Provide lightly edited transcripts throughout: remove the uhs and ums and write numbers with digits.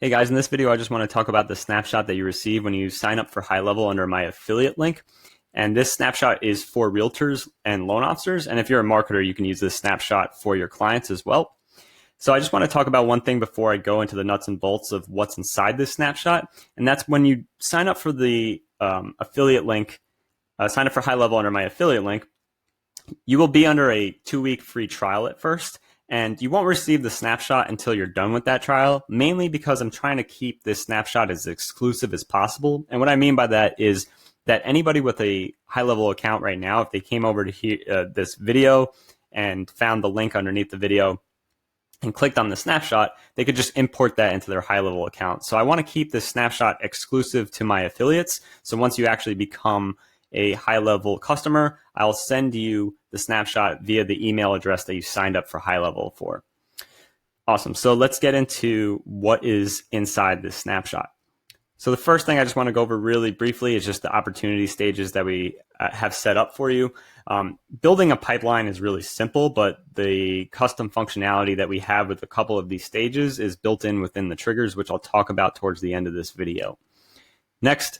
Hey guys, in this video I just want to talk about the snapshot that you receive when you sign up for HighLevel under my affiliate link. And this snapshot is for realtors and loan officers. And if you're a marketer, you can use this snapshot for your clients as well. So I just want to talk about one thing before I go into the nuts and bolts of what's inside this snapshot. And that's when you sign up for the affiliate link, sign up for HighLevel under my affiliate link, you will be under a 2-week free trial at first. And you won't receive the snapshot until you're done with that trial, mainly because I'm trying to keep this snapshot as exclusive as possible. And what I mean by that is that anybody with a HighLevel account right now, if they came over to this video and found the link underneath the video and clicked on the snapshot, they could just import that into their HighLevel account. So I want to keep this snapshot exclusive to my affiliates. So once you actually become a HighLevel customer, I'll send you the snapshot via the email address that you signed up for HighLevel for. Awesome. So let's get into what is inside this snapshot. So the first thing I just want to go over really briefly is just the opportunity stages that we have set up for you. Building a pipeline is really simple, but the custom functionality that we have with a couple of these stages is built in within the triggers, which I'll talk about towards the end of this video. Next,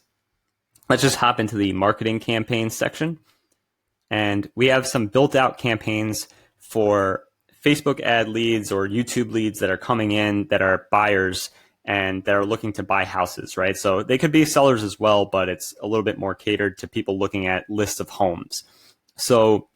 let's just hop into the marketing campaign section. And we have some built out campaigns for Facebook ad leads or YouTube leads that are coming in that are buyers and that are looking to buy houses, right? So they could be sellers as well, but it's a little bit more catered to people looking at lists of homes. So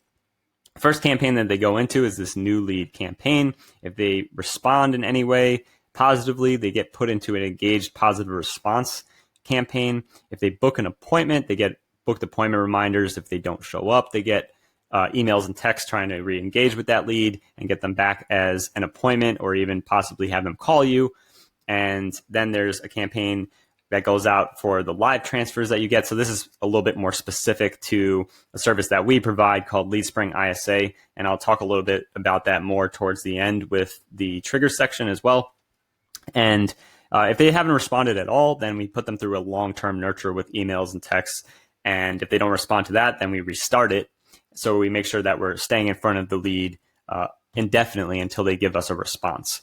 first campaign that they go into is this new lead campaign. If they respond in any way positively, they get put into an engaged positive response campaign. If they book an appointment, they get booked appointment reminders. If they don't show up, they get emails and texts trying to re-engage with that lead and get them back as an appointment, or even possibly have them call you. And then there's a campaign that goes out for the live transfers that you get. So this is a little bit more specific to a service that we provide called LeadSpring ISA. And I'll talk a little bit about that more towards the end with the trigger section as well. And if they haven't responded at all, then we put them through a long-term nurture with emails and texts. And if they don't respond to that, then we restart it. So we make sure that we're staying in front of the lead indefinitely until they give us a response.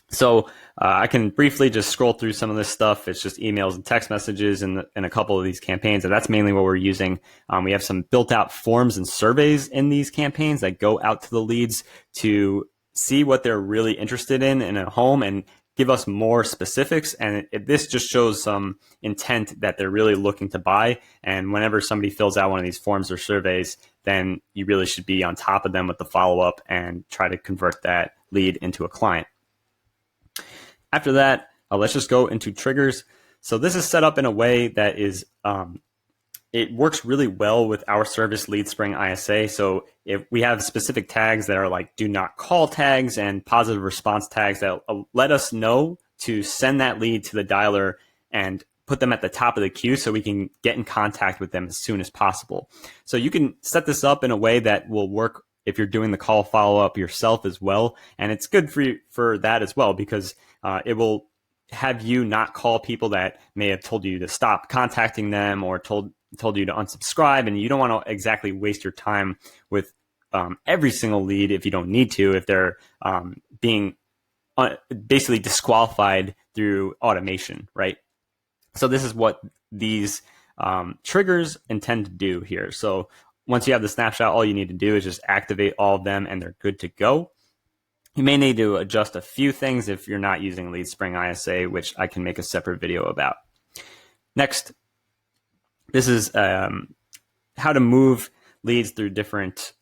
So I can briefly just scroll through some of this stuff. It's just emails and text messages in a couple of these campaigns, and that's mainly what we're using. We have some built out forms and surveys in these campaigns that go out to the leads to see what they're really interested in a home and give us more specifics. And this just shows some intent that they're really looking to buy. And whenever somebody fills out one of these forms or surveys, then you really should be on top of them with the follow-up and try to convert that lead into a client. After that, let's just go into triggers. So this is set up in a way that is, it works really well with our service LeadSpring ISA. So if we have specific tags that are like do not call tags and positive response tags that let us know to send that lead to the dialer and put them at the top of the queue so we can get in contact with them as soon as possible. So you can set this up in a way that will work if you're doing the call follow-up yourself as well. And it's good for that as well, because it will have you not call people that may have told you to stop contacting them or told you to unsubscribe, and you don't want to exactly waste your time with every single lead if you don't need to, if they're being basically disqualified through automation, right? So this is what these triggers intend to do here. So once you have the snapshot, all you need to do is just activate all of them and they're good to go. You may need to adjust a few things if you're not using LeadSpring ISA, which I can make a separate video about. Next, this is how to move leads through different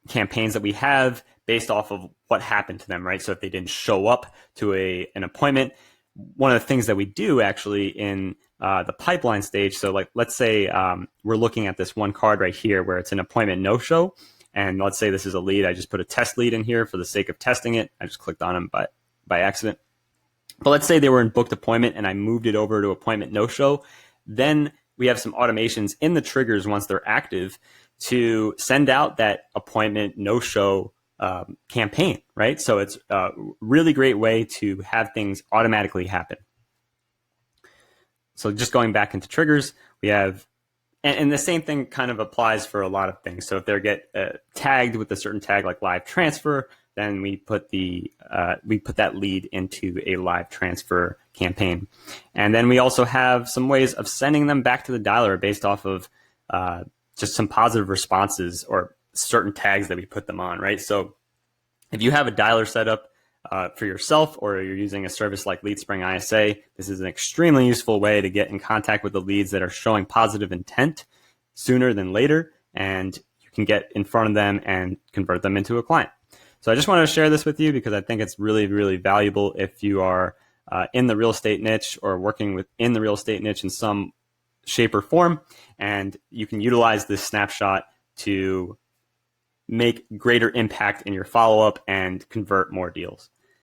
campaigns that we have based off of what happened to them, right? So if they didn't show up to an appointment, one of the things that we do actually in the pipeline stage, so like let's say we're looking at this one card right here where it's an appointment no-show, and let's say this is a lead. I just put a test lead in here for the sake of testing it. I just clicked on them by accident. But let's say they were in booked appointment and I moved it over to appointment no-show. Then we have some automations in the triggers once they're active to send out that appointment no-show campaign, right? So it's a really great way to have things automatically happen. So just going back into triggers, we have, and the same thing kind of applies for a lot of things. So if they get tagged with a certain tag like live transfer, then we put that lead into a live transfer campaign. And then we also have some ways of sending them back to the dialer based off of just some positive responses or certain tags that we put them on, right? So if you have a dialer set up for yourself, or you're using a service like LeadSpring ISA, this is an extremely useful way to get in contact with the leads that are showing positive intent sooner than later, and you can get in front of them and convert them into a client. So I just wanted to share this with you because I think it's really, really valuable if you are in the real estate niche or working within the real estate niche in some shape or form, and you can utilize this snapshot to make greater impact in your follow-up and convert more deals.